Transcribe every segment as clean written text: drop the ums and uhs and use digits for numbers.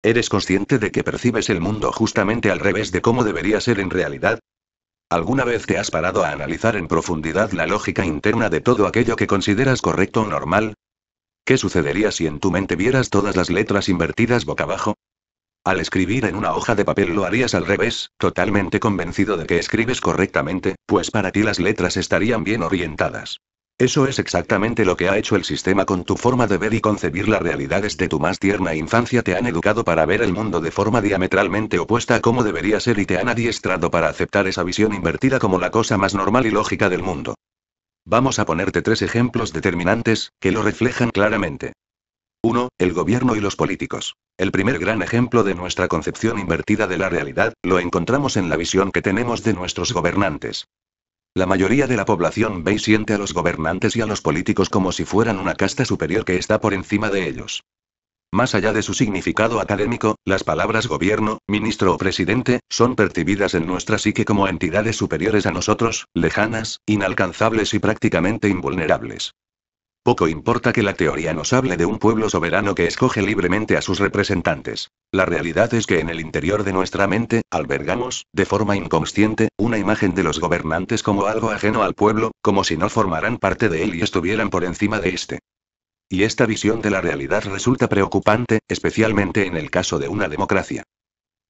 ¿Eres consciente de que percibes el mundo justamente al revés de cómo debería ser en realidad? ¿Alguna vez te has parado a analizar en profundidad la lógica interna de todo aquello que consideras correcto o normal? ¿Qué sucedería si en tu mente vieras todas las letras invertidas boca abajo? Al escribir en una hoja de papel lo harías al revés, totalmente convencido de que escribes correctamente, pues para ti las letras estarían bien orientadas. Eso es exactamente lo que ha hecho el sistema con tu forma de ver y concebir la realidad desde tu más tierna infancia. Te han educado para ver el mundo de forma diametralmente opuesta a cómo debería ser y te han adiestrado para aceptar esa visión invertida como la cosa más normal y lógica del mundo. Vamos a ponerte 3 ejemplos determinantes, que lo reflejan claramente. 1. El gobierno y los políticos. El primer gran ejemplo de nuestra concepción invertida de la realidad, lo encontramos en la visión que tenemos de nuestros gobernantes. La mayoría de la población ve y siente a los gobernantes y a los políticos como si fueran una casta superior que está por encima de ellos. Más allá de su significado académico, las palabras gobierno, ministro o presidente, son percibidas en nuestra psique como entidades superiores a nosotros, lejanas, inalcanzables y prácticamente invulnerables. Poco importa que la teoría nos hable de un pueblo soberano que escoge libremente a sus representantes. La realidad es que en el interior de nuestra mente, albergamos, de forma inconsciente, una imagen de los gobernantes como algo ajeno al pueblo, como si no formaran parte de él y estuvieran por encima de éste. Y esta visión de la realidad resulta preocupante, especialmente en el caso de una democracia.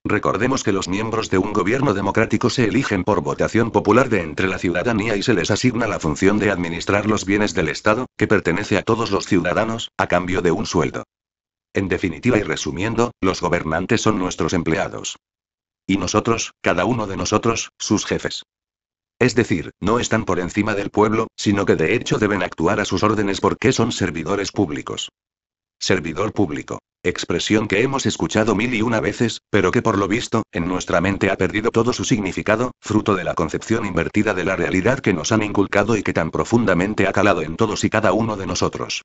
Recordemos que los miembros de un gobierno democrático se eligen por votación popular de entre la ciudadanía y se les asigna la función de administrar los bienes del Estado, que pertenece a todos los ciudadanos, a cambio de un sueldo. En definitiva y resumiendo, los gobernantes son nuestros empleados. Y nosotros, cada uno de nosotros, sus jefes. Es decir, no están por encima del pueblo, sino que de hecho deben actuar a sus órdenes porque son servidores públicos. Servidor público. Expresión que hemos escuchado mil y una veces, pero que por lo visto, en nuestra mente ha perdido todo su significado, fruto de la concepción invertida de la realidad que nos han inculcado y que tan profundamente ha calado en todos y cada uno de nosotros.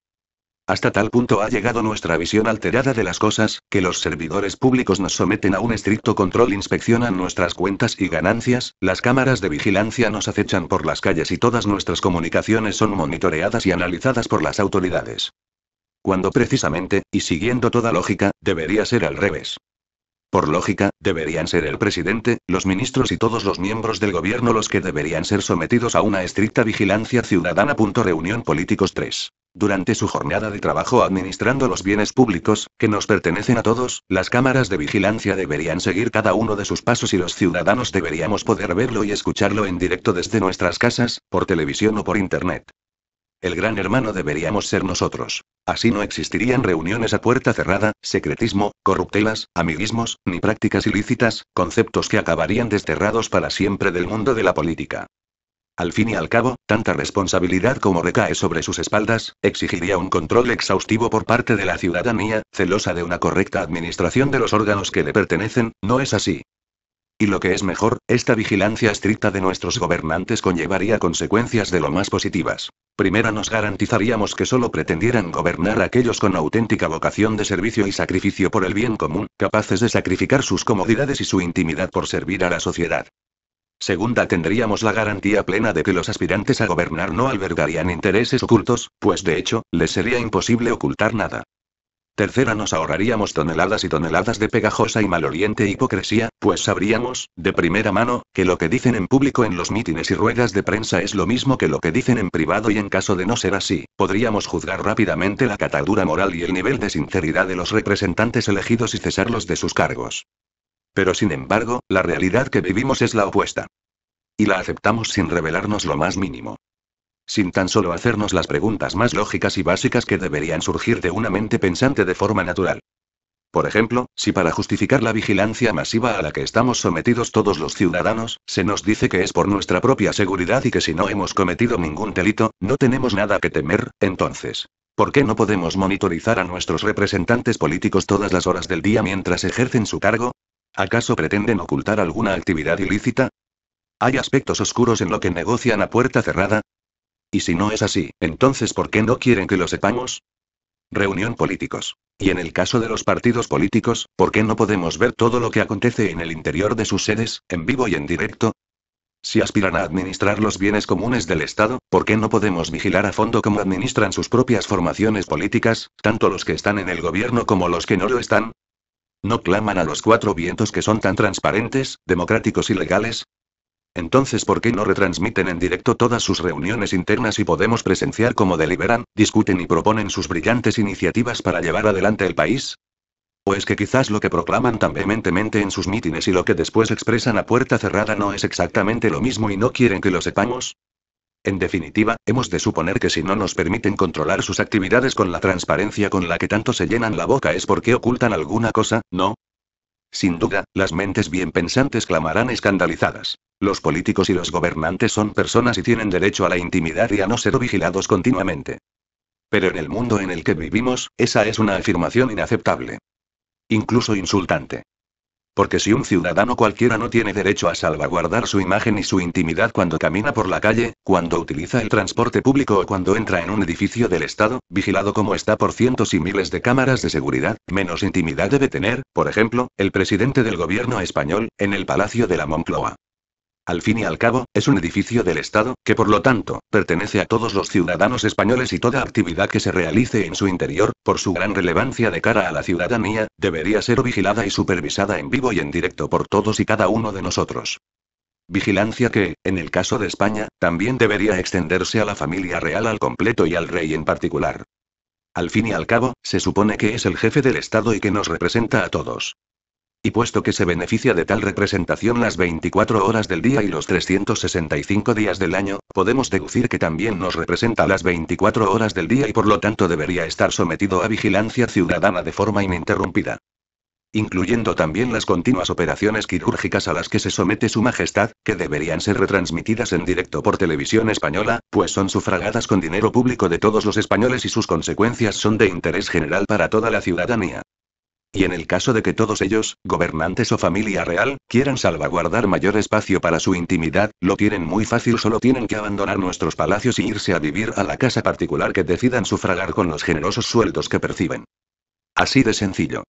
Hasta tal punto ha llegado nuestra visión alterada de las cosas, que los servidores públicos nos someten a un estricto control, inspeccionan nuestras cuentas y ganancias, las cámaras de vigilancia nos acechan por las calles y todas nuestras comunicaciones son monitoreadas y analizadas por las autoridades. Cuando precisamente, y siguiendo toda lógica, debería ser al revés. Por lógica, deberían ser el presidente, los ministros y todos los miembros del gobierno los que deberían ser sometidos a una estricta vigilancia ciudadana. Reunión políticos 3. Durante su jornada de trabajo administrando los bienes públicos, que nos pertenecen a todos, las cámaras de vigilancia deberían seguir cada uno de sus pasos y los ciudadanos deberíamos poder verlo y escucharlo en directo desde nuestras casas, por televisión o por internet. El gran hermano deberíamos ser nosotros. Así no existirían reuniones a puerta cerrada, secretismo, corruptelas, amiguismos, ni prácticas ilícitas, conceptos que acabarían desterrados para siempre del mundo de la política. Al fin y al cabo, tanta responsabilidad como recae sobre sus espaldas, exigiría un control exhaustivo por parte de la ciudadanía, celosa de una correcta administración de los órganos que le pertenecen, ¿no es así? Y lo que es mejor, esta vigilancia estricta de nuestros gobernantes conllevaría consecuencias de lo más positivas. Primera, nos garantizaríamos que solo pretendieran gobernar aquellos con auténtica vocación de servicio y sacrificio por el bien común, capaces de sacrificar sus comodidades y su intimidad por servir a la sociedad. Segunda, tendríamos la garantía plena de que los aspirantes a gobernar no albergarían intereses ocultos, pues de hecho, les sería imposible ocultar nada. Tercera, nos ahorraríamos toneladas y toneladas de pegajosa y maloliente hipocresía, pues sabríamos, de primera mano, que lo que dicen en público en los mítines y ruedas de prensa es lo mismo que lo que dicen en privado, y en caso de no ser así, podríamos juzgar rápidamente la catadura moral y el nivel de sinceridad de los representantes elegidos y cesarlos de sus cargos. Pero sin embargo, la realidad que vivimos es la opuesta. Y la aceptamos sin revelarnos lo más mínimo. Sin tan solo hacernos las preguntas más lógicas y básicas que deberían surgir de una mente pensante de forma natural. Por ejemplo, si para justificar la vigilancia masiva a la que estamos sometidos todos los ciudadanos, se nos dice que es por nuestra propia seguridad y que si no hemos cometido ningún delito, no tenemos nada que temer, entonces, ¿por qué no podemos monitorizar a nuestros representantes políticos todas las horas del día mientras ejercen su cargo? ¿Acaso pretenden ocultar alguna actividad ilícita? ¿Hay aspectos oscuros en lo que negocian a puerta cerrada? Y si no es así, entonces ¿por qué no quieren que lo sepamos? Reunión políticos. Y en el caso de los partidos políticos, ¿por qué no podemos ver todo lo que acontece en el interior de sus sedes, en vivo y en directo? Si aspiran a administrar los bienes comunes del Estado, ¿por qué no podemos vigilar a fondo cómo administran sus propias formaciones políticas, tanto los que están en el gobierno como los que no lo están? ¿No claman a los cuatro vientos que son tan transparentes, democráticos y legales? Entonces, ¿por qué no retransmiten en directo todas sus reuniones internas y podemos presenciar cómo deliberan, discuten y proponen sus brillantes iniciativas para llevar adelante el país? ¿O es que quizás lo que proclaman tan vehementemente en sus mítines y lo que después expresan a puerta cerrada no es exactamente lo mismo y no quieren que lo sepamos? En definitiva, hemos de suponer que si no nos permiten controlar sus actividades con la transparencia con la que tanto se llenan la boca es porque ocultan alguna cosa, ¿no? Sin duda, las mentes bien pensantes clamarán escandalizadas. Los políticos y los gobernantes son personas y tienen derecho a la intimidad y a no ser vigilados continuamente. Pero en el mundo en el que vivimos, esa es una afirmación inaceptable. Incluso insultante. Porque si un ciudadano cualquiera no tiene derecho a salvaguardar su imagen y su intimidad cuando camina por la calle, cuando utiliza el transporte público o cuando entra en un edificio del Estado, vigilado como está por cientos y miles de cámaras de seguridad, menos intimidad debe tener, por ejemplo, el presidente del gobierno español, en el Palacio de la Moncloa. Al fin y al cabo, es un edificio del Estado, que por lo tanto, pertenece a todos los ciudadanos españoles y toda actividad que se realice en su interior, por su gran relevancia de cara a la ciudadanía, debería ser vigilada y supervisada en vivo y en directo por todos y cada uno de nosotros. Vigilancia que, en el caso de España, también debería extenderse a la familia real al completo y al rey en particular. Al fin y al cabo, se supone que es el jefe del Estado y que nos representa a todos. Y puesto que se beneficia de tal representación las 24 horas del día y los 365 días del año, podemos deducir que también nos representa las 24 horas del día y por lo tanto debería estar sometido a vigilancia ciudadana de forma ininterrumpida. Incluyendo también las continuas operaciones quirúrgicas a las que se somete Su Majestad, que deberían ser retransmitidas en directo por Televisión Española, pues son sufragadas con dinero público de todos los españoles y sus consecuencias son de interés general para toda la ciudadanía. Y en el caso de que todos ellos, gobernantes o familia real, quieran salvaguardar mayor espacio para su intimidad, lo tienen muy fácil, solo tienen que abandonar nuestros palacios y irse a vivir a la casa particular que decidan sufragar con los generosos sueldos que perciben. Así de sencillo.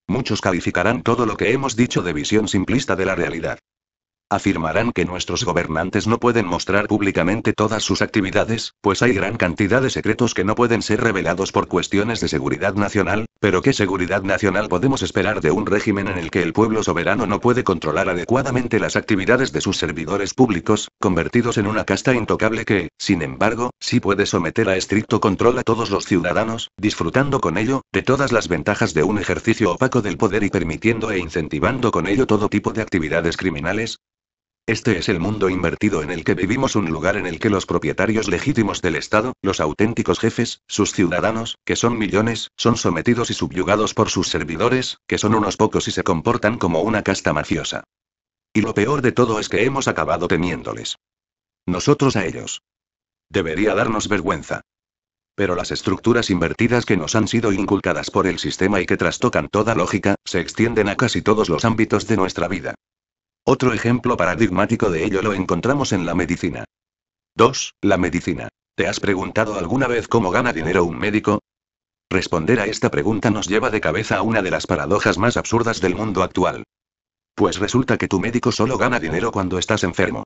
Muchos calificarán todo lo que hemos dicho de visión simplista de la realidad. Afirmarán que nuestros gobernantes no pueden mostrar públicamente todas sus actividades, pues hay gran cantidad de secretos que no pueden ser revelados por cuestiones de seguridad nacional, pero ¿qué seguridad nacional podemos esperar de un régimen en el que el pueblo soberano no puede controlar adecuadamente las actividades de sus servidores públicos, convertidos en una casta intocable que, sin embargo, sí puede someter a estricto control a todos los ciudadanos, disfrutando con ello, de todas las ventajas de un ejercicio opaco del poder y permitiendo e incentivando con ello todo tipo de actividades criminales? Este es el mundo invertido en el que vivimos, un lugar en el que los propietarios legítimos del Estado, los auténticos jefes, sus ciudadanos, que son millones, son sometidos y subyugados por sus servidores, que son unos pocos y se comportan como una casta mafiosa. Y lo peor de todo es que hemos acabado temiéndoles. Nosotros a ellos. Debería darnos vergüenza. Pero las estructuras invertidas que nos han sido inculcadas por el sistema y que trastocan toda lógica, se extienden a casi todos los ámbitos de nuestra vida. Otro ejemplo paradigmático de ello lo encontramos en la medicina. 2. La medicina. ¿Te has preguntado alguna vez cómo gana dinero un médico? Responder a esta pregunta nos lleva de cabeza a una de las paradojas más absurdas del mundo actual. Pues resulta que tu médico solo gana dinero cuando estás enfermo.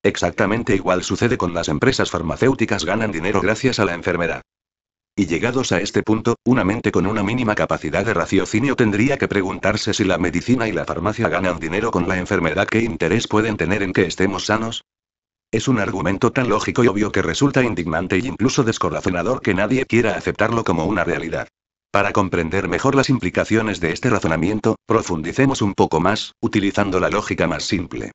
Exactamente igual sucede con las empresas farmacéuticas, ganan dinero gracias a la enfermedad. Y llegados a este punto, una mente con una mínima capacidad de raciocinio tendría que preguntarse si la medicina y la farmacia ganan dinero con la enfermedad. ¿Qué interés pueden tener en que estemos sanos? Es un argumento tan lógico y obvio que resulta indignante e incluso descorazonador que nadie quiera aceptarlo como una realidad. Para comprender mejor las implicaciones de este razonamiento, profundicemos un poco más, utilizando la lógica más simple.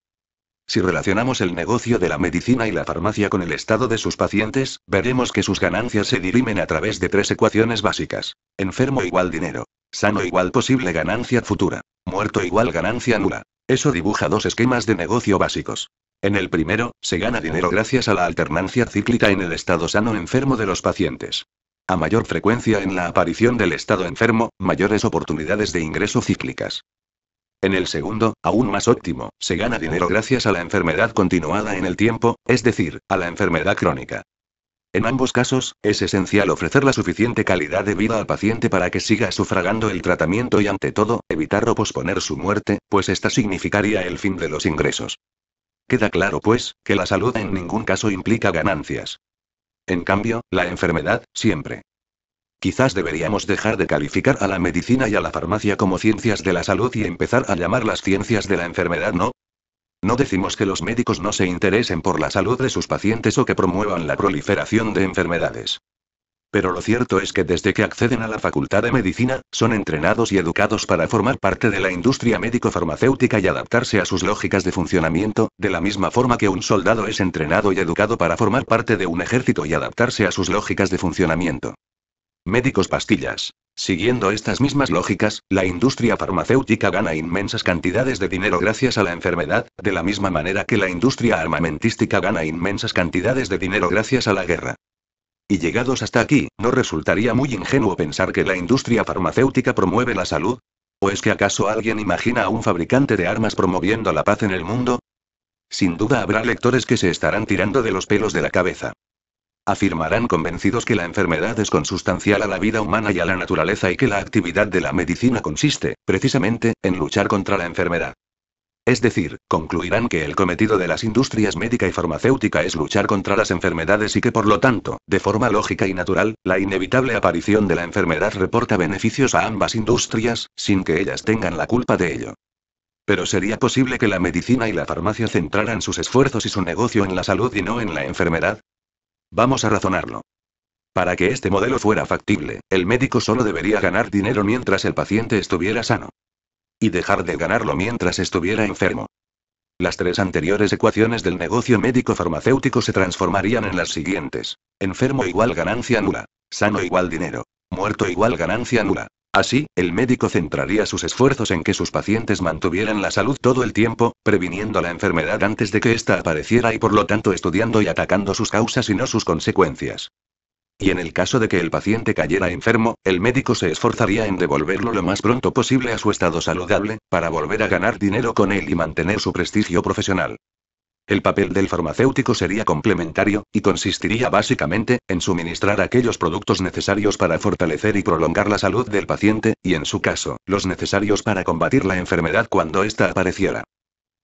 Si relacionamos el negocio de la medicina y la farmacia con el estado de sus pacientes, veremos que sus ganancias se dirimen a través de tres ecuaciones básicas. Enfermo igual dinero. Sano igual posible ganancia futura. Muerto igual ganancia nula. Eso dibuja dos esquemas de negocio básicos. En el primero, se gana dinero gracias a la alternancia cíclica en el estado sano-enfermo de los pacientes. A mayor frecuencia en la aparición del estado enfermo, mayores oportunidades de ingreso cíclicas. En el segundo, aún más óptimo, se gana dinero gracias a la enfermedad continuada en el tiempo, es decir, a la enfermedad crónica. En ambos casos, es esencial ofrecer la suficiente calidad de vida al paciente para que siga sufragando el tratamiento y ante todo, evitar o posponer su muerte, pues esta significaría el fin de los ingresos. Queda claro pues, que la salud en ningún caso implica ganancias. En cambio, la enfermedad, siempre. Quizás deberíamos dejar de calificar a la medicina y a la farmacia como ciencias de la salud y empezar a llamarlas ciencias de la enfermedad, ¿no? No decimos que los médicos no se interesen por la salud de sus pacientes o que promuevan la proliferación de enfermedades. Pero lo cierto es que desde que acceden a la facultad de medicina, son entrenados y educados para formar parte de la industria médico-farmacéutica y adaptarse a sus lógicas de funcionamiento, de la misma forma que un soldado es entrenado y educado para formar parte de un ejército y adaptarse a sus lógicas de funcionamiento. Médicos pastillas. Siguiendo estas mismas lógicas, la industria farmacéutica gana inmensas cantidades de dinero gracias a la enfermedad, de la misma manera que la industria armamentística gana inmensas cantidades de dinero gracias a la guerra. Y llegados hasta aquí, ¿no resultaría muy ingenuo pensar que la industria farmacéutica promueve la salud? ¿O es que acaso alguien imagina a un fabricante de armas promoviendo la paz en el mundo? Sin duda habrá lectores que se estarán tirando de los pelos de la cabeza. Afirmarán convencidos que la enfermedad es consustancial a la vida humana y a la naturaleza y que la actividad de la medicina consiste, precisamente, en luchar contra la enfermedad. Es decir, concluirán que el cometido de las industrias médica y farmacéutica es luchar contra las enfermedades y que por lo tanto, de forma lógica y natural, la inevitable aparición de la enfermedad reporta beneficios a ambas industrias, sin que ellas tengan la culpa de ello. Pero ¿sería posible que la medicina y la farmacia centraran sus esfuerzos y su negocio en la salud y no en la enfermedad? Vamos a razonarlo. Para que este modelo fuera factible, el médico solo debería ganar dinero mientras el paciente estuviera sano. Y dejar de ganarlo mientras estuviera enfermo. Las tres anteriores ecuaciones del negocio médico-farmacéutico se transformarían en las siguientes. Enfermo igual ganancia nula. Sano igual dinero. Muerto igual ganancia nula. Así, el médico centraría sus esfuerzos en que sus pacientes mantuvieran la salud todo el tiempo, previniendo la enfermedad antes de que ésta apareciera y por lo tanto estudiando y atacando sus causas y no sus consecuencias. Y en el caso de que el paciente cayera enfermo, el médico se esforzaría en devolverlo lo más pronto posible a su estado saludable, para volver a ganar dinero con él y mantener su prestigio profesional. El papel del farmacéutico sería complementario, y consistiría básicamente, en suministrar aquellos productos necesarios para fortalecer y prolongar la salud del paciente, y en su caso, los necesarios para combatir la enfermedad cuando ésta apareciera.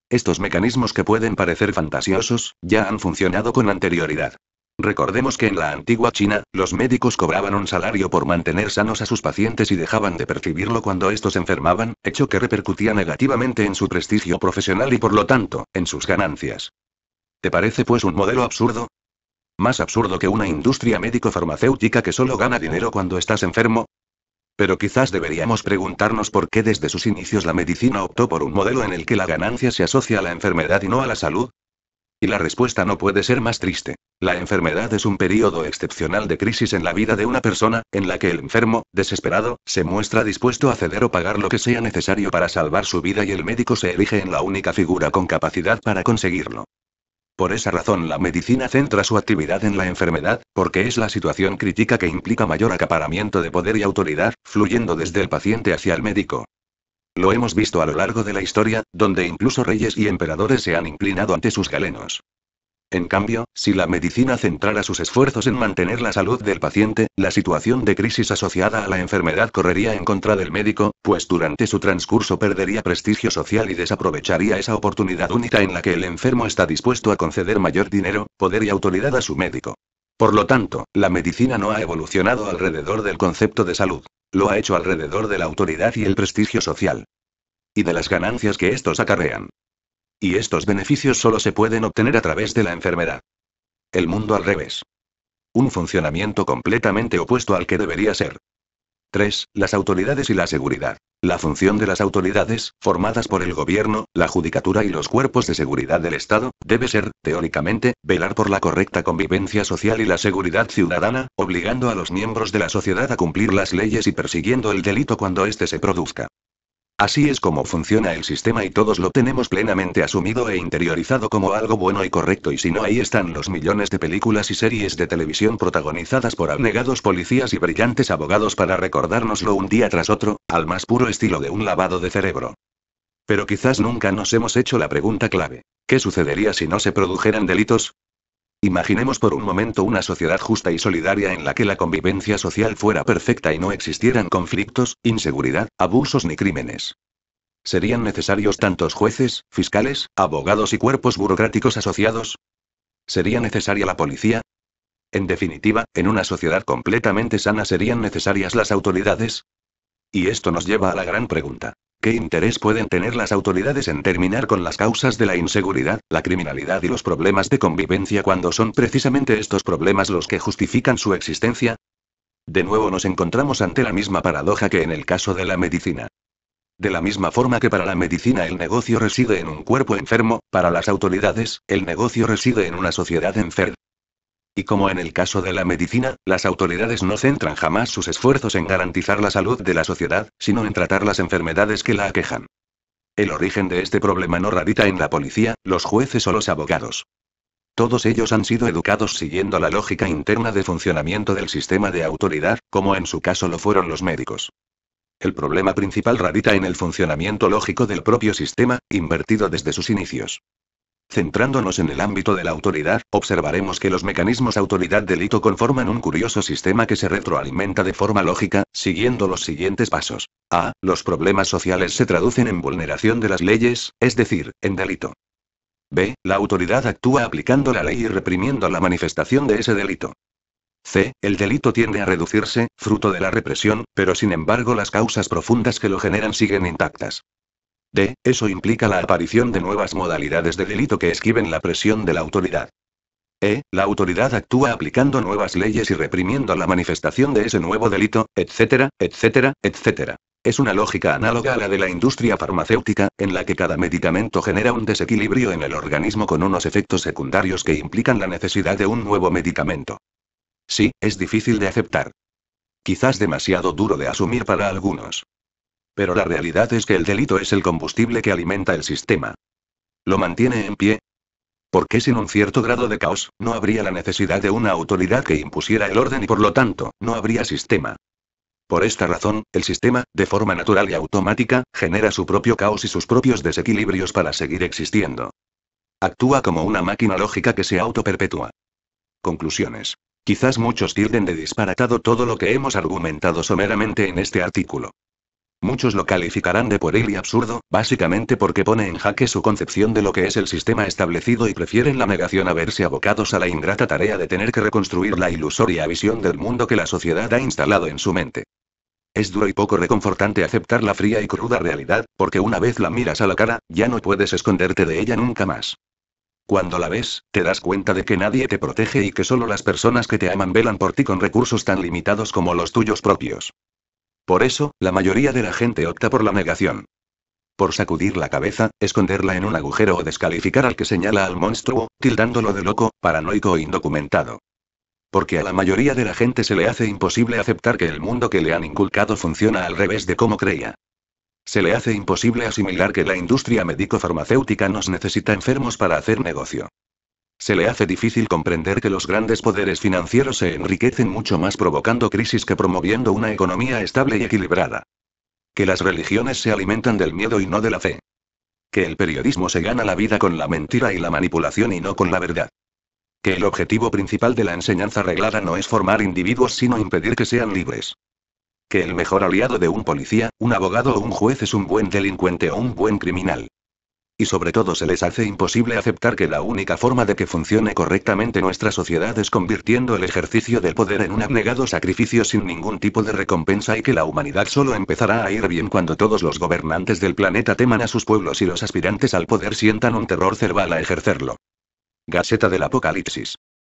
Estos mecanismos que pueden parecer fantasiosos, ya han funcionado con anterioridad. Recordemos que en la antigua China, los médicos cobraban un salario por mantener sanos a sus pacientes y dejaban de percibirlo cuando estos enfermaban, hecho que repercutía negativamente en su prestigio profesional y por lo tanto, en sus ganancias. ¿Te parece pues un modelo absurdo? ¿Más absurdo que una industria médico-farmacéutica que solo gana dinero cuando estás enfermo? Pero quizás deberíamos preguntarnos por qué desde sus inicios la medicina optó por un modelo en el que la ganancia se asocia a la enfermedad y no a la salud. Y la respuesta no puede ser más triste. La enfermedad es un período excepcional de crisis en la vida de una persona, en la que el enfermo, desesperado, se muestra dispuesto a ceder o pagar lo que sea necesario para salvar su vida y el médico se erige en la única figura con capacidad para conseguirlo. Por esa razón la medicina centra su actividad en la enfermedad, porque es la situación crítica que implica mayor acaparamiento de poder y autoridad, fluyendo desde el paciente hacia el médico. Lo hemos visto a lo largo de la historia, donde incluso reyes y emperadores se han inclinado ante sus galenos. En cambio, si la medicina centrara sus esfuerzos en mantener la salud del paciente, la situación de crisis asociada a la enfermedad correría en contra del médico, pues durante su transcurso perdería prestigio social y desaprovecharía esa oportunidad única en la que el enfermo está dispuesto a conceder mayor dinero, poder y autoridad a su médico. Por lo tanto, la medicina no ha evolucionado alrededor del concepto de salud. Lo ha hecho alrededor de la autoridad y el prestigio social. Y de las ganancias que estos acarrean. Y estos beneficios solo se pueden obtener a través de la enfermedad. El mundo al revés. Un funcionamiento completamente opuesto al que debería ser. 3. Las autoridades y la seguridad. La función de las autoridades, formadas por el gobierno, la judicatura y los cuerpos de seguridad del Estado, debe ser, teóricamente, velar por la correcta convivencia social y la seguridad ciudadana, obligando a los miembros de la sociedad a cumplir las leyes y persiguiendo el delito cuando éste se produzca. Así es como funciona el sistema y todos lo tenemos plenamente asumido e interiorizado como algo bueno y correcto, y si no, ahí están los millones de películas y series de televisión protagonizadas por abnegados policías y brillantes abogados para recordárnoslo un día tras otro, al más puro estilo de un lavado de cerebro. Pero quizás nunca nos hemos hecho la pregunta clave: ¿qué sucedería si no se produjeran delitos? Imaginemos por un momento una sociedad justa y solidaria en la que la convivencia social fuera perfecta y no existieran conflictos, inseguridad, abusos ni crímenes. ¿Serían necesarios tantos jueces, fiscales, abogados y cuerpos burocráticos asociados? ¿Sería necesaria la policía? En definitiva, en una sociedad completamente sana serían necesarias las autoridades. Y esto nos lleva a la gran pregunta. ¿Qué interés pueden tener las autoridades en terminar con las causas de la inseguridad, la criminalidad y los problemas de convivencia cuando son precisamente estos problemas los que justifican su existencia? De nuevo nos encontramos ante la misma paradoja que en el caso de la medicina. De la misma forma que para la medicina el negocio reside en un cuerpo enfermo, para las autoridades, el negocio reside en una sociedad enferma. Y como en el caso de la medicina, las autoridades no centran jamás sus esfuerzos en garantizar la salud de la sociedad, sino en tratar las enfermedades que la aquejan. El origen de este problema no radica en la policía, los jueces o los abogados. Todos ellos han sido educados siguiendo la lógica interna de funcionamiento del sistema de autoridad, como en su caso lo fueron los médicos. El problema principal radica en el funcionamiento lógico del propio sistema, invertido desde sus inicios. Centrándonos en el ámbito de la autoridad, observaremos que los mecanismos autoridad-delito conforman un curioso sistema que se retroalimenta de forma lógica, siguiendo los siguientes pasos. A. Los problemas sociales se traducen en vulneración de las leyes, es decir, en delito. B. La autoridad actúa aplicando la ley y reprimiendo la manifestación de ese delito. C. El delito tiende a reducirse, fruto de la represión, pero sin embargo las causas profundas que lo generan siguen intactas. D. Eso implica la aparición de nuevas modalidades de delito que esquiven la presión de la autoridad. E. La autoridad actúa aplicando nuevas leyes y reprimiendo la manifestación de ese nuevo delito, etcétera, etcétera, etcétera. Es una lógica análoga a la de la industria farmacéutica, en la que cada medicamento genera un desequilibrio en el organismo con unos efectos secundarios que implican la necesidad de un nuevo medicamento. Sí, es difícil de aceptar. Quizás demasiado duro de asumir para algunos. Pero la realidad es que el delito es el combustible que alimenta el sistema. ¿Lo mantiene en pie? Porque sin un cierto grado de caos, no habría la necesidad de una autoridad que impusiera el orden y por lo tanto, no habría sistema. Por esta razón, el sistema, de forma natural y automática, genera su propio caos y sus propios desequilibrios para seguir existiendo. Actúa como una máquina lógica que se autoperpetúa. Conclusiones. Quizás muchos tilden de disparatado todo lo que hemos argumentado someramente en este artículo. Muchos lo calificarán de pueril y absurdo, básicamente porque pone en jaque su concepción de lo que es el sistema establecido y prefieren la negación a verse abocados a la ingrata tarea de tener que reconstruir la ilusoria visión del mundo que la sociedad ha instalado en su mente. Es duro y poco reconfortante aceptar la fría y cruda realidad, porque una vez la miras a la cara, ya no puedes esconderte de ella nunca más. Cuando la ves, te das cuenta de que nadie te protege y que solo las personas que te aman velan por ti con recursos tan limitados como los tuyos propios. Por eso, la mayoría de la gente opta por la negación. Por sacudir la cabeza, esconderla en un agujero o descalificar al que señala al monstruo, tildándolo de loco, paranoico o indocumentado. Porque a la mayoría de la gente se le hace imposible aceptar que el mundo que le han inculcado funciona al revés de como creía. Se le hace imposible asimilar que la industria médico-farmacéutica nos necesita enfermos para hacer negocio. Se le hace difícil comprender que los grandes poderes financieros se enriquecen mucho más provocando crisis que promoviendo una economía estable y equilibrada. Que las religiones se alimentan del miedo y no de la fe. Que el periodismo se gana la vida con la mentira y la manipulación y no con la verdad. Que el objetivo principal de la enseñanza reglada no es formar individuos sino impedir que sean libres. Que el mejor aliado de un policía, un abogado o un juez es un buen delincuente o un buen criminal. Y sobre todo se les hace imposible aceptar que la única forma de que funcione correctamente nuestra sociedad es convirtiendo el ejercicio del poder en un abnegado sacrificio sin ningún tipo de recompensa y que la humanidad solo empezará a ir bien cuando todos los gobernantes del planeta teman a sus pueblos y los aspirantes al poder sientan un terror cerval a ejercerlo. Gaceta del Apocalipsis.